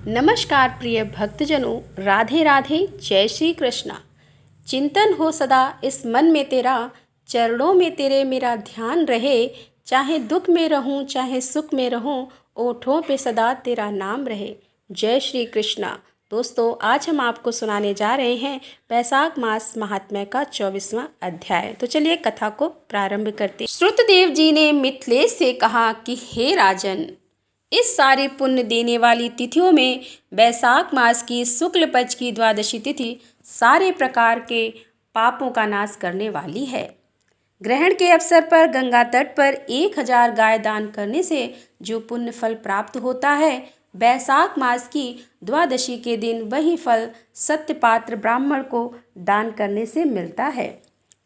नमस्कार प्रिय भक्तजनों, राधे राधे, जय श्री कृष्णा। चिंतन हो सदा इस मन में तेरा, चरणों में तेरे मेरा ध्यान रहे। चाहे दुख में रहूं चाहे सुख में रहूं, ओठों पे सदा तेरा नाम रहे। जय श्री कृष्णा। दोस्तों, आज हम आपको सुनाने जा रहे हैं वैशाख मास महात्म्य का 24वां अध्याय। तो चलिए कथा को प्रारंभ करते हैं। श्रुतदेव जी ने मिथिलेश से कहा कि हे राजन, इस सारे पुण्य देने वाली तिथियों में वैशाख मास की शुक्ल पक्ष की द्वादशी तिथि सारे प्रकार के पापों का नाश करने वाली है। ग्रहण के अवसर पर गंगा तट पर 1000 गाय दान करने से जो पुण्य फल प्राप्त होता है, वैशाख मास की द्वादशी के दिन वही फल सत्यपात्र ब्राह्मण को दान करने से मिलता है।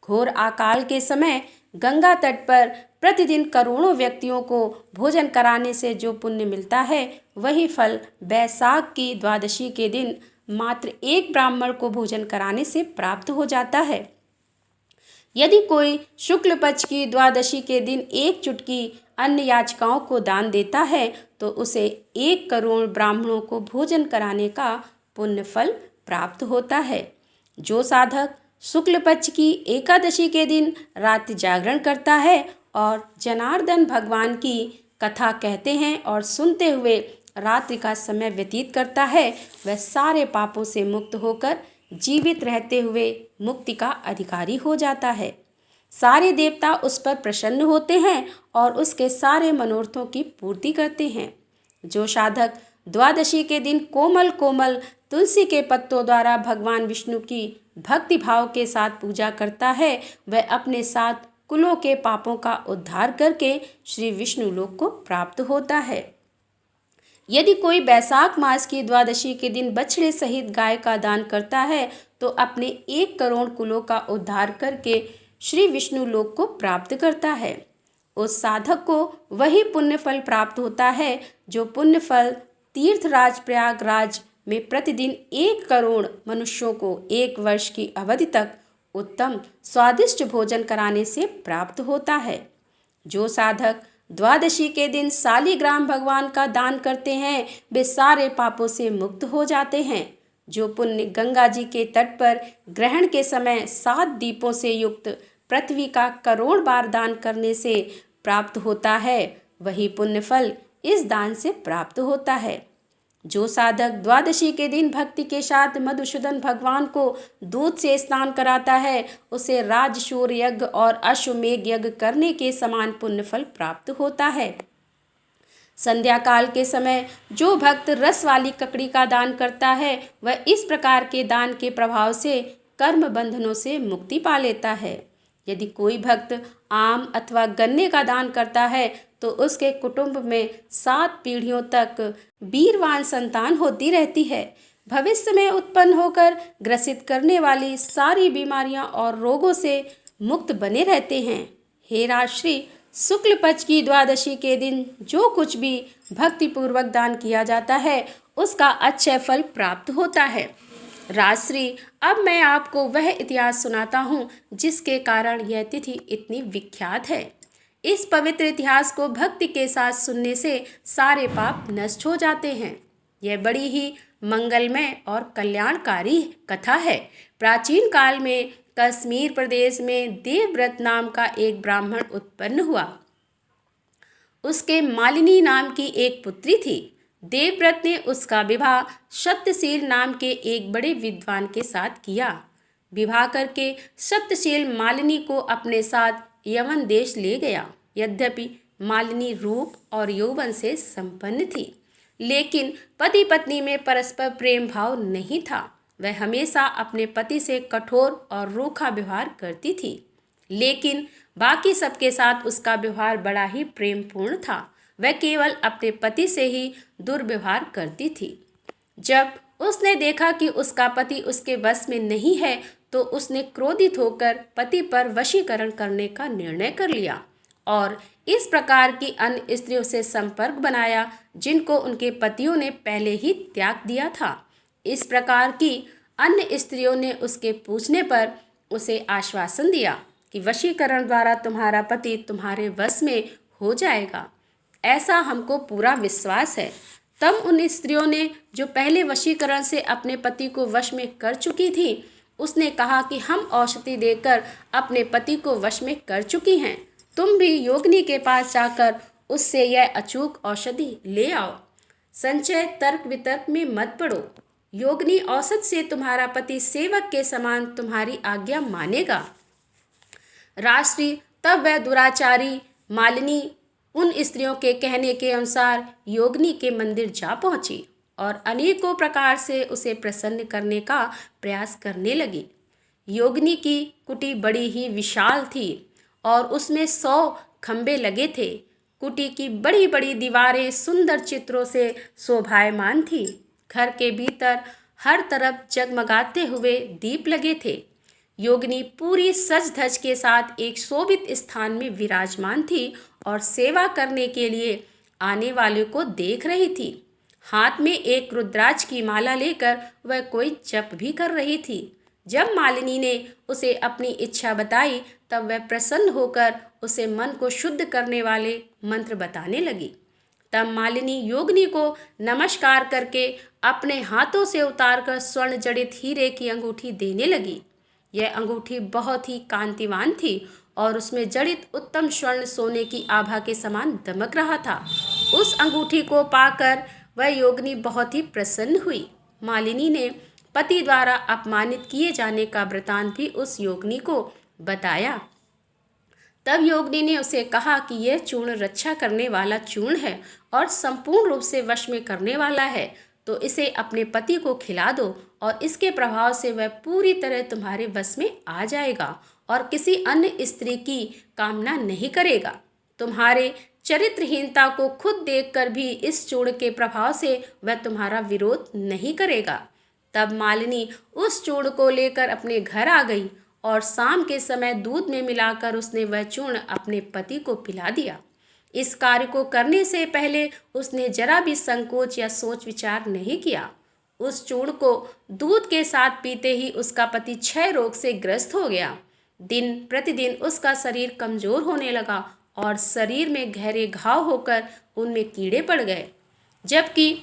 घोर अकाल के समय गंगा तट पर प्रतिदिन करोड़ों व्यक्तियों को भोजन कराने से जो पुण्य मिलता है, वही फल वैशाख की द्वादशी के दिन मात्र एक ब्राह्मण को भोजन कराने से प्राप्त हो जाता है। यदि कोई शुक्ल पक्ष की द्वादशी के दिन एक चुटकी अन्न याचिकाओं को दान देता है, तो उसे 1 करोड़ ब्राह्मणों को भोजन कराने का पुण्य फल प्राप्त होता है। जो साधक शुक्ल पक्ष की एकादशी के दिन रात्रि जागरण करता है और जनार्दन भगवान की कथा कहते हैं और सुनते हुए रात्रि का समय व्यतीत करता है, वह सारे पापों से मुक्त होकर जीवित रहते हुए मुक्ति का अधिकारी हो जाता है। सारे देवता उस पर प्रसन्न होते हैं और उसके सारे मनोरथों की पूर्ति करते हैं। जो साधक द्वादशी के दिन कोमल कोमल तुलसी के पत्तों द्वारा भगवान विष्णु की भक्ति भाव के साथ पूजा करता है, वह अपने 7 कुलों के पापों का उद्धार करके श्री विष्णु लोक को प्राप्त होता है। यदि कोई वैशाख मास की द्वादशी के दिन बछड़े सहित गाय का दान करता है, तो अपने 1 करोड़ कुलों का उद्धार करके श्री विष्णु लोक को प्राप्त करता है। उस साधक को वही पुण्य फल प्राप्त होता है जो पुण्य फल तीर्थराज प्रयागराज में प्रतिदिन 1 करोड़ मनुष्यों को 1 वर्ष की अवधि तक उत्तम स्वादिष्ट भोजन कराने से प्राप्त होता है। जो साधक द्वादशी के दिन शालिग्राम भगवान का दान करते हैं, वे सारे पापों से मुक्त हो जाते हैं। जो पुण्य गंगा जी के तट पर ग्रहण के समय 7 दीपों से युक्त पृथ्वी का करोड़ बार दान करने से प्राप्त होता है, वही पुण्य फल इस दान से प्राप्त होता है। जो साधक द्वादशी के दिन भक्ति के साथ मधुसूदन भगवान को दूध से स्नान कराता है, उसे राजशूर यज्ञ और अश्वमेघ यज्ञ करने के समान पुण्य फल प्राप्त होता है। संध्या काल के समय जो भक्त रस वाली ककड़ी का दान करता है, वह इस प्रकार के दान के प्रभाव से कर्म बंधनों से मुक्ति पा लेता है। यदि कोई भक्त आम अथवा गन्ने का दान करता है, तो उसके कुटुंब में 7 पीढ़ियों तक वीरवान संतान होती रहती है। भविष्य में उत्पन्न होकर ग्रसित करने वाली सारी बीमारियां और रोगों से मुक्त बने रहते हैं। हे राजश्री, शुक्ल पक्ष की द्वादशी के दिन जो कुछ भी भक्तिपूर्वक दान किया जाता है, उसका अक्षय फल प्राप्त होता है। राजश्री, अब मैं आपको वह इतिहास सुनाता हूँ जिसके कारण यह तिथि इतनी विख्यात है। इस पवित्र इतिहास को भक्ति के साथ सुनने से सारे पाप नष्ट हो जाते हैं। यह बड़ी ही मंगलमय और कल्याणकारी कथा है। प्राचीन काल में कश्मीर प्रदेश में देवव्रत नाम का एक ब्राह्मण उत्पन्न हुआ। उसके मालिनी नाम की एक पुत्री थी। देवव्रत ने उसका विवाह सत्यशील नाम के एक बड़े विद्वान के साथ किया। विवाह करके सत्यशील मालिनी को अपने साथ यवन देश ले गया। यद्यपि मालिनी रूप और यौवन से संपन्न थी, लेकिन पति पत्नी में परस्पर प्रेम भाव नहीं था। वह हमेशा अपने पति से कठोर और रूखा व्यवहार करती थी, लेकिन बाकी सबके साथ उसका व्यवहार बड़ा ही प्रेमपूर्ण था। वह केवल अपने पति से ही दुर्व्यवहार करती थी। जब उसने देखा कि उसका पति उसके वश में नहीं है, तो उसने क्रोधित होकर पति पर वशीकरण करने का निर्णय कर लिया और इस प्रकार की अन्य स्त्रियों से संपर्क बनाया जिनको उनके पतियों ने पहले ही त्याग दिया था। इस प्रकार की अन्य स्त्रियों ने उसके पूछने पर उसे आश्वासन दिया कि वशीकरण द्वारा तुम्हारा पति तुम्हारे वश में हो जाएगा। ऐसा हमको पूरा विश्वास है। तब उन स्त्रियों ने जो पहले वशीकरण से अपने पति को वश में कर चुकी थी, उसने कहा कि हम औषधि देकर अपने पति को वश में कर चुकी हैं। तुम भी योगिनी के पास जाकर उससे यह अचूक औषधि ले आओ। संचय तर्क वितर्क में मत पड़ो। योगिनी औषध से तुम्हारा पति सेवक के समान तुम्हारी आज्ञा मानेगा। राजश्री तब वह दुराचारी मालिनी उन स्त्रियों के कहने के अनुसार योगिनी के मंदिर जा पहुंची और अनेकों प्रकार से उसे प्रसन्न करने का प्रयास करने लगी। योगिनी की कुटी बड़ी ही विशाल थी और उसमें 100 खंबे लगे थे। कुटी की बड़ी बड़ी दीवारें सुंदर चित्रों से शोभायमान थी। घर के भीतर हर तरफ जगमगाते हुए दीप लगे थे। योगिनी पूरी सज धज के साथ एक शोभित स्थान में विराजमान थी और सेवा करने के लिए आने वाले को देख रही थी। हाथ में एक रुद्राक्ष की माला लेकर वह कोई जप भी कर रही थी। जब मालिनी ने उसे अपनी इच्छा बताई तब वह प्रसन्न होकर उसे मन को शुद्ध करने वाले मंत्र बताने लगी। तब मालिनी योगिनी को नमस्कार करके अपने हाथों से उतारकर स्वर्ण जड़ित हीरे की अंगूठी देने लगी। यह अंगूठी बहुत ही कांतिवान थी और उसमें जड़ित उत्तम स्वर्ण सोने की आभा के समान दमक रहा था। उस अंगूठी को पाकर वह योगिनी बहुत ही प्रसन्न हुई। मालिनी ने पति द्वारा अपमानित किए जाने का वृतांत भी उस योगिनी को बताया। तब योगिनी ने उसे कहा कि यह चूर्ण रक्षा करने वाला चूर्ण है और संपूर्ण रूप से वश में करने वाला है, तो इसे अपने पति को खिला दो और इसके प्रभाव से वह पूरी तरह तुम्हारे वश में आ जाएगा और किसी अन्य स्त्री की कामना नहीं करेगा। तुम्हारे चरित्रहीनता को खुद देखकर भी इस चूर्ण के प्रभाव से वह तुम्हारा विरोध नहीं करेगा। तब मालिनी उस चूर्ण को लेकर अपने घर आ गई और शाम के समय दूध में मिलाकर उसने वह चूर्ण अपने पति को पिला दिया। इस कार्य को करने से पहले उसने जरा भी संकोच या सोच विचार नहीं किया। उस चूर्ण को दूध के साथ पीते ही उसका पति क्षय रोग से ग्रस्त हो गया। दिन प्रतिदिन उसका शरीर कमजोर होने लगा और शरीर में गहरे घाव होकर उनमें कीड़े पड़ गए। जबकि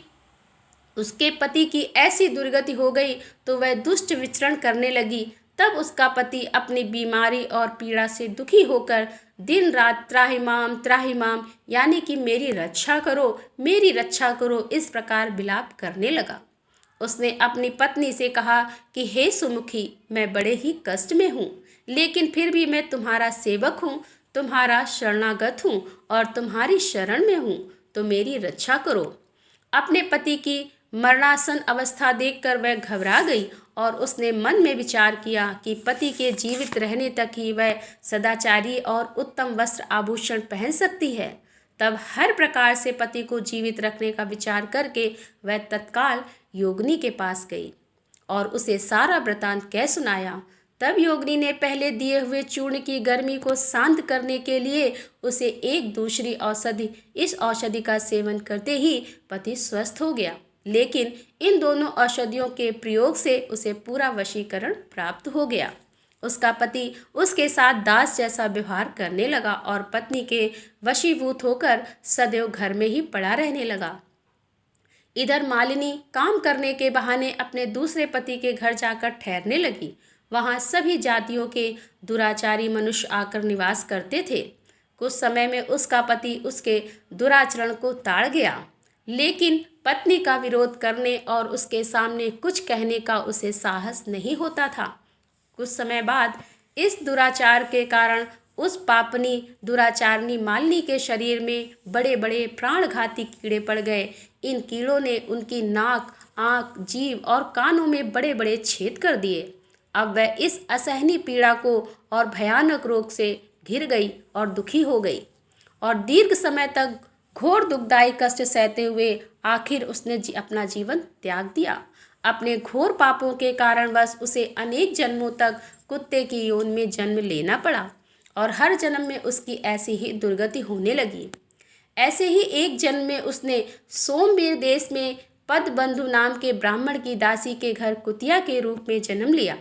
उसके पति की ऐसी दुर्गति हो गई तो वह दुष्ट विचरण करने लगी। तब उसका पति अपनी बीमारी और पीड़ा से दुखी होकर दिन रात त्राहिमाम यानी कि मेरी रक्षा करो इस प्रकार विलाप करने लगा। उसने अपनी पत्नी से कहा कि हे सुमुखी, मैं बड़े ही कष्ट में हूँ, लेकिन फिर भी मैं तुम्हारा सेवक हूँ, तुम्हारा शरणागत हूँ और तुम्हारी शरण में हूँ, तो मेरी रक्षा करो। अपने पति की मरणासन अवस्था देखकर वह घबरा गई और उसने मन में विचार किया कि पति के जीवित रहने तक ही वह सदाचारी और उत्तम वस्त्र आभूषण पहन सकती है। तब हर प्रकार से पति को जीवित रखने का विचार करके वह तत्काल योगिनी के पास गई और उसे सारा वृतांत कह सुनाया। तब योगिनी ने पहले दिए हुए चूर्ण की गर्मी को शांत करने के लिए उसे एक दूसरी औषधि, इस औषधि का सेवन करते ही पति स्वस्थ हो गया। लेकिन इन दोनों औषधियों के प्रयोग से उसे पूरा वशीकरण प्राप्त हो गया। उसका पति उसके साथ दास जैसा व्यवहार करने लगा और पत्नी के वशीभूत होकर सदैव घर में ही पड़ा रहने लगा। इधर मालिनी काम करने के बहाने अपने दूसरे पति के घर जाकर ठहरने लगी। वहाँ सभी जातियों के दुराचारी मनुष्य आकर निवास करते थे। कुछ समय में उसका पति उसके दुराचरण को ताड़ गया, लेकिन पत्नी का विरोध करने और उसके सामने कुछ कहने का उसे साहस नहीं होता था। कुछ समय बाद इस दुराचार के कारण उस पापनी दुराचारनी मालिनी के शरीर में बड़े बड़े प्राणघाती कीड़े पड़ गए। इन कीड़ों ने उनकी नाक, आँख, जीभ और कानों में बड़े बड़े छेद कर दिए। अब वह इस असहनीय पीड़ा को और भयानक रोग से घिर गई और दुखी हो गई और दीर्घ समय तक घोर दुखदायी कष्ट सहते हुए आखिर उसने अपना जीवन त्याग दिया। अपने घोर पापों के कारणवश उसे अनेक जन्मों तक कुत्ते की योनि में जन्म लेना पड़ा और हर जन्म में उसकी ऐसी ही दुर्गति होने लगी। ऐसे ही एक जन्म में उसने सोमवीर देश में पदबंधु नाम के ब्राह्मण की दासी के घर कुतिया के रूप में जन्म लिया।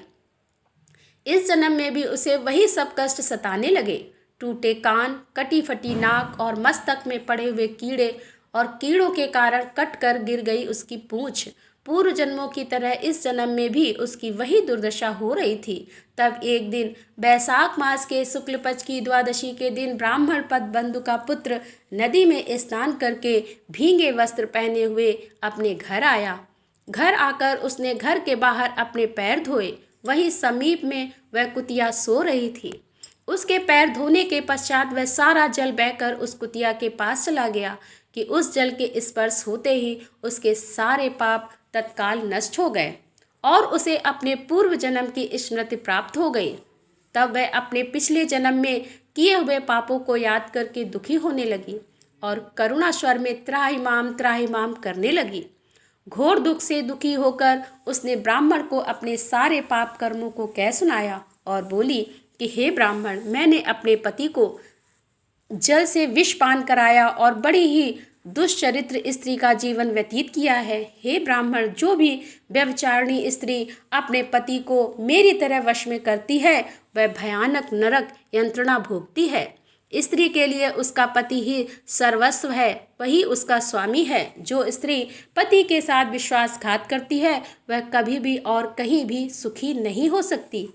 इस जन्म में भी उसे वही सब कष्ट सताने लगे। टूटे कान, कटी फटी नाक और मस्तक में पड़े हुए कीड़े और कीड़ों के कारण कट कर गिर गई उसकी पूंछ। पूर्व जन्मों की तरह इस जन्म में भी उसकी वही दुर्दशा हो रही थी। तब एक दिन बैसाख मास के शुक्ल पक्ष की द्वादशी के दिन ब्राह्मण पदबंधु का पुत्र नदी में स्नान करके भीगे वस्त्र पहने हुए अपने घर आया। घर आकर उसने घर के बाहर अपने पैर धोए। वहीं समीप में वह कुतिया सो रही थी। उसके पैर धोने के पश्चात वह सारा जल बहकर उस कुतिया के पास चला गया कि उस जल के स्पर्श होते ही उसके सारे पाप तत्काल नष्ट हो गए और उसे अपने पूर्व जन्म की स्मृति प्राप्त हो गई। तब वह अपने पिछले जन्म में किए हुए पापों को याद करके दुखी होने लगी और करुणा स्वर में त्राहिमाम करने लगी। घोर दुख से दुखी होकर उसने ब्राह्मण को अपने सारे पाप कर्मों को कह सुनाया और बोली कि हे ब्राह्मण, मैंने अपने पति को जल से विष पान कराया और बड़ी ही दुष्चरित्र स्त्री का जीवन व्यतीत किया है। हे ब्राह्मण, जो भी व्यभिचारिणी स्त्री अपने पति को मेरी तरह वश में करती है वह भयानक नरक यंत्रणा भोगती है। स्त्री के लिए उसका पति ही सर्वस्व है, वही उसका स्वामी है। जो स्त्री पति के साथ विश्वासघात करती है वह कभी भी और कहीं भी सुखी नहीं हो सकती।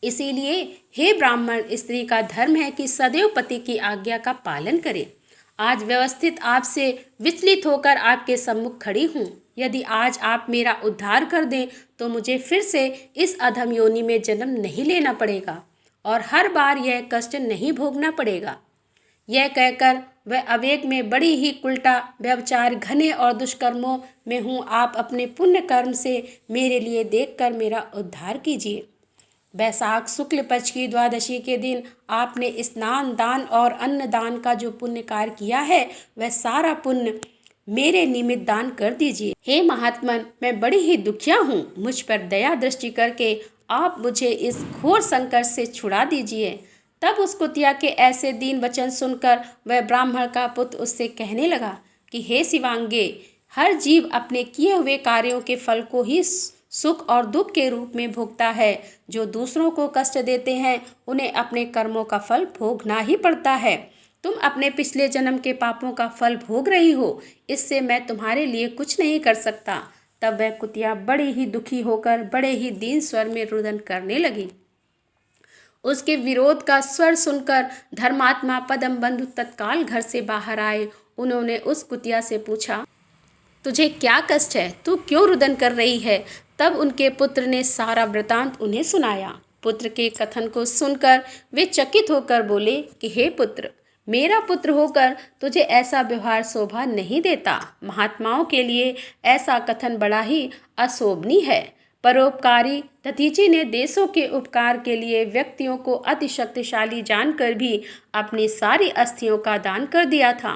इसीलिए हे ब्राह्मण, स्त्री का धर्म है कि सदैव पति की आज्ञा का पालन करे। आज व्यवस्थित आपसे विचलित होकर आपके सम्मुख खड़ी हूँ। यदि आज आप मेरा उद्धार कर दें तो मुझे फिर से इस अधम योनि में जन्म नहीं लेना पड़ेगा और हर बार यह कष्ट नहीं भोगना पड़ेगा। यह कहकर वह आवेग में बड़ी ही उल्टा व्यभिचार घने और दुष्कर्मों में हूँ। आप अपने पुण्य कर्म से मेरे लिए देखकर मेरा उद्धार कीजिए। बैसाख शुक्ल पक्ष की द्वादशी के दिन आपने स्नान दान और अन्न दान का जो पुण्य कार्य किया है वह सारा पुण्य मेरे निमित्त दान कर दीजिए। हे महात्मन, मैं बड़ी ही दुखिया हूँ। मुझ पर दया दृष्टि करके आप मुझे इस घोर संकट से छुड़ा दीजिए। तब उस कुतिया के ऐसे दीन वचन सुनकर वह ब्राह्मण का पुत्र उससे कहने लगा कि हे शिवांगे, हर जीव अपने किए हुए कार्यों के फल को ही सुख और दुख के रूप में भोगता है। जो दूसरों को कष्ट देते हैं उन्हें अपने कर्मों का फल भोगना ही पड़ता है। तुम अपने पिछले जन्म के पापों का फल भोग रही हो, इससे मैं तुम्हारे लिए कुछ नहीं कर सकता। तब वह कुतिया बड़ी ही दुखी होकर बड़े ही दीन स्वर में रुदन करने लगी। उसके विरोध का स्वर सुनकर धर्मात्मा पदमबंधु तत्काल घर से बाहर आए। उन्होंने उस कुतिया से पूछा, तुझे क्या कष्ट है? तू क्यों रुदन कर रही है? तब उनके पुत्र ने सारा वृतांत उन्हें सुनाया। पुत्र के कथन को सुनकर वे चकित होकर बोले कि हे पुत्र, मेरा पुत्र होकर तुझे ऐसा व्यवहार शोभा नहीं देता। महात्माओं के लिए ऐसा कथन बड़ा ही अशोभनीय है। परोपकारी दधीचि ने देशों के उपकार के लिए व्यक्तियों को अति शक्तिशाली जानकर भी अपनी सारी अस्थियों का दान कर दिया था।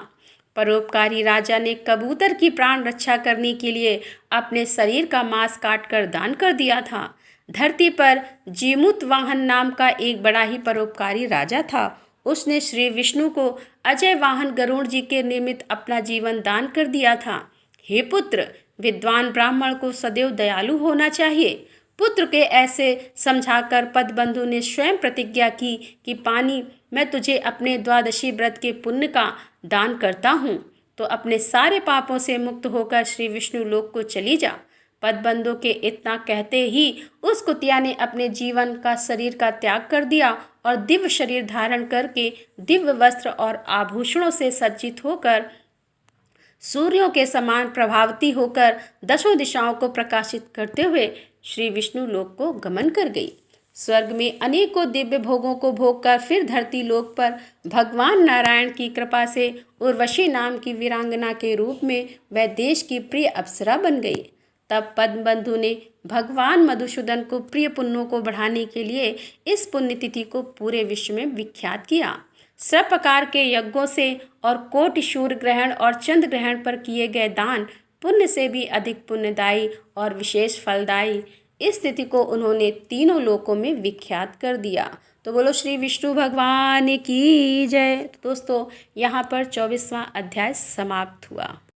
परोपकारी राजा ने कबूतर की प्राण रक्षा करने के लिए अपने शरीर का मांस काटकर दान कर दिया था। धरती पर जीमूत वाहन नाम का एक बड़ा ही परोपकारी राजा था। उसने श्री विष्णु को अजय वाहन गरुड़ जी के निमित्त अपना जीवन दान कर दिया था। हे पुत्र, विद्वान ब्राह्मण को सदैव दयालु होना चाहिए। पुत्र के ऐसे समझाकर पदबंधु ने स्वयं प्रतिज्ञा की कि पानी, मैं तुझे अपने द्वादशी व्रत के पुण्य का दान करता हूँ तो अपने सारे पापों से मुक्त होकर श्री विष्णु लोक को चली जा। पदबंधु के इतना कहते ही उस कुतिया ने अपने जीवन का शरीर का त्याग कर दिया और दिव्य शरीर धारण करके दिव्य वस्त्र और आभूषणों से सज्जित होकर सूर्यों के समान प्रभावती होकर दसों दिशाओं को प्रकाशित करते हुए श्री विष्णु लोक को गमन कर गई। स्वर्ग में अनेकों दिव्य भोगों को भोगकर फिर धरती लोक पर भगवान नारायण की कृपा से उर्वशी नाम की वीरांगना के रूप में वह देश की प्रिय अप्सरा बन गई। तब पद्मबंधु ने भगवान मधुसूदन को प्रिय पुण्यों को बढ़ाने के लिए इस पुण्यतिथि को पूरे विश्व में विख्यात किया। सब प्रकार के यज्ञों से और कोटि सूर्य ग्रहण और चंद्र ग्रहण पर किए गए दान पुण्य से भी अधिक पुण्यदायी और विशेष फलदायी इस तिथि को उन्होंने तीनों लोकों में विख्यात कर दिया। तो बोलो श्री विष्णु भगवान की जय। दोस्तों, यहाँ पर 24वां अध्याय समाप्त हुआ।